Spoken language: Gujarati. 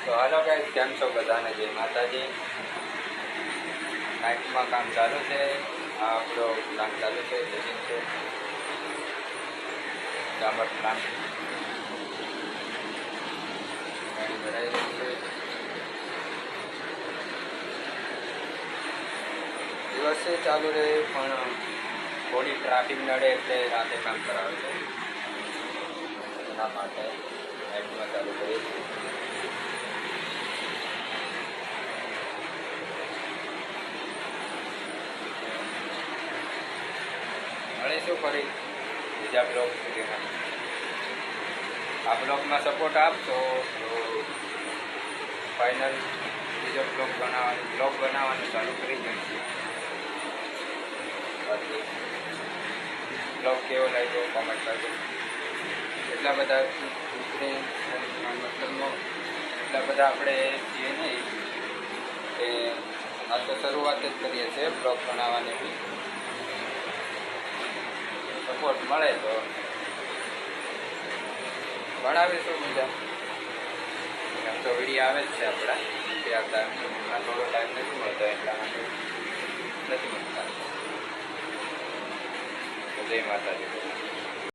તો હાલો ગાઈસ, કેમ છો બધાને? જય માતાજી। નાઇટમાં કામ ચાલુ છે, આ આપણો પ્લાન્ટ ચાલુ છે, સેટિંગ છે, ડામર પ્લાન્ટ પાણી ભરાઈ રહ્યું છે। દિવસે ચાલુ રહે પણ થોડી ટ્રાફિક નડે એટલે રાતે કામ કરાવે છે, એના માટે નાઇટમાં ચાલુ કરીએ છીએ। મળીશું ફરી બીજા બ્લોગ સુધીમાં। આ બ્લોગમાં સપોર્ટ આપશો તો ફાઇનલ બીજો બ્લોગ બનાવવાનું ચાલુ કરી દઈશું। બાકી બ્લોગ કેવો લાગ્યો કોમેન્ટ કરજો। એટલા બધા મતલબમાં એટલા બધા આપણે છીએ નહીં કે આ તો શરૂઆત જ કરીએ છીએ બ્લોગ બનાવવાની બી। સપોર્ટ મળે તો બનાવીશું બીજા। એમ તો વિડીયો આવે જ છે આપણા આવતા, હમણાં થોડો ટાઈમ નથી મળતો એટલા માટે નથી મળતા। જય માતાજી।